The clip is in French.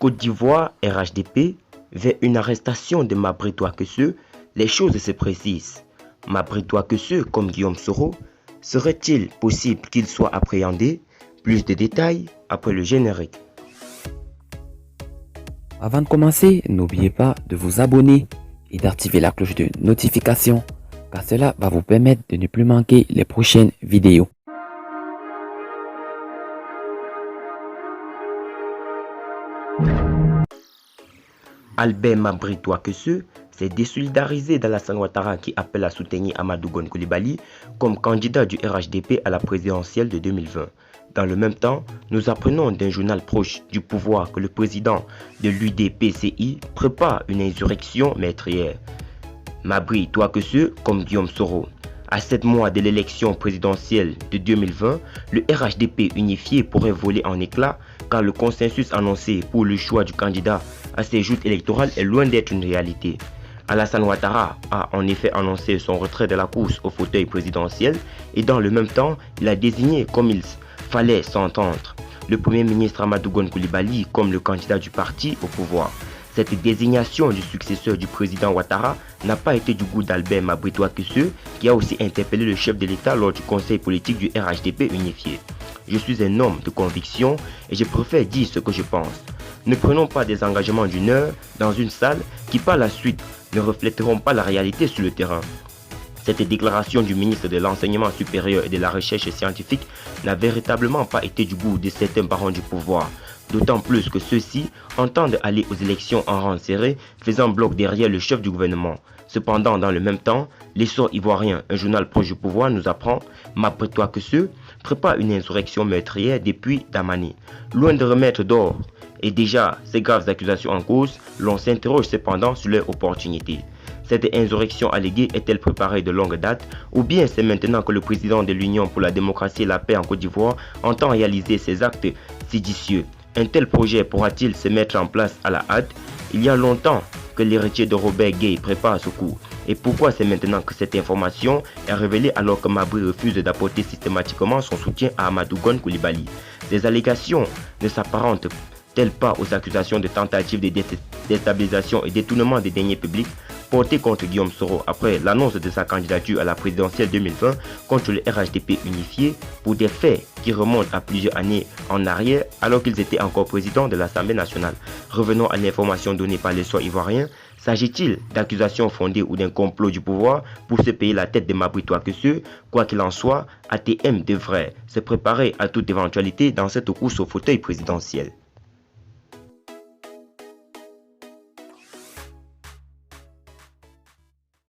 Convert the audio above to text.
Côte d'Ivoire, RHDP, vers une arrestation de Mabry Touakeseu, les choses se précisent. Mabry Touakeseu, comme Guillaume Soro, serait-il possible qu'il soit appréhendé? Plus de détails après le générique. Avant de commencer, n'oubliez pas de vous abonner et d'activer la cloche de notification, car cela va vous permettre de ne plus manquer les prochaines vidéos. Albert Mabry Touakeseu s'est désolidarisé d'Alassane Ouattara qui appelle à soutenir Amadou Gon Coulibaly comme candidat du RHDP à la présidentielle de 2020. Dans le même temps, nous apprenons d'un journal proche du pouvoir que le président de l'UDPCI prépare une insurrection meurtrière. Mabry Touakeseu comme Guillaume Soro. À 7 mois de l'élection présidentielle de 2020, le RHDP unifié pourrait voler en éclats car le consensus annoncé pour le choix du candidat à ces joutes électorales est loin d'être une réalité. Alassane Ouattara a en effet annoncé son retrait de la course au fauteuil présidentiel et dans le même temps, il a désigné comme il fallait s'entendre le Premier ministre Amadou Gon Coulibaly comme le candidat du parti au pouvoir. Cette désignation du successeur du président Ouattara n'a pas été du goût d'Albert Mabry Touakeseu qui a aussi interpellé le chef de l'État lors du conseil politique du RHDP unifié. Je suis un homme de conviction et je préfère dire ce que je pense. Ne prenons pas des engagements d'une heure dans une salle qui par la suite ne reflèteront pas la réalité sur le terrain. Cette déclaration du ministre de l'Enseignement supérieur et de la Recherche scientifique n'a véritablement pas été du goût de certains barons du pouvoir. D'autant plus que ceux-ci entendent aller aux élections en rang serré, faisant bloc derrière le chef du gouvernement. Cependant, dans le même temps, l'essor ivoirien, un journal proche du pouvoir, nous apprend Mabry Touakeseu prépare une insurrection meurtrière depuis Damani. Loin de remettre d'or et déjà ces graves accusations en cause, l'on s'interroge cependant sur leur opportunité. Cette insurrection alléguée est-elle préparée de longue date ou bien c'est maintenant que le président de l'Union pour la démocratie et la paix en Côte d'Ivoire entend réaliser ses actes séditieux? Un tel projet pourra-t-il se mettre en place à la hâte? Il y a longtemps que l'héritier de Robert Gueye prépare ce coup. Et pourquoi c'est maintenant que cette information est révélée alors que Mabry refuse d'apporter systématiquement son soutien à Amadou Gon Coulibaly? Ces allégations ne s'apparentent-elles pas aux accusations de tentative de déstabilisation et détournement des deniers publics portées contre Guillaume Soro après l'annonce de sa candidature à la présidentielle 2020 contre le RHDP unifié pour des faits qui remontent à plusieurs années en arrière alors qu'ils étaient encore présidents de l'Assemblée nationale? Revenons à l'information donnée par l'essor ivoirien. S'agit-il d'accusations fondées ou d'un complot du pouvoir pour se payer la tête de Mabry Touakeseu? Quoi qu'il en soit, ATM devrait se préparer à toute éventualité dans cette course au fauteuil présidentiel.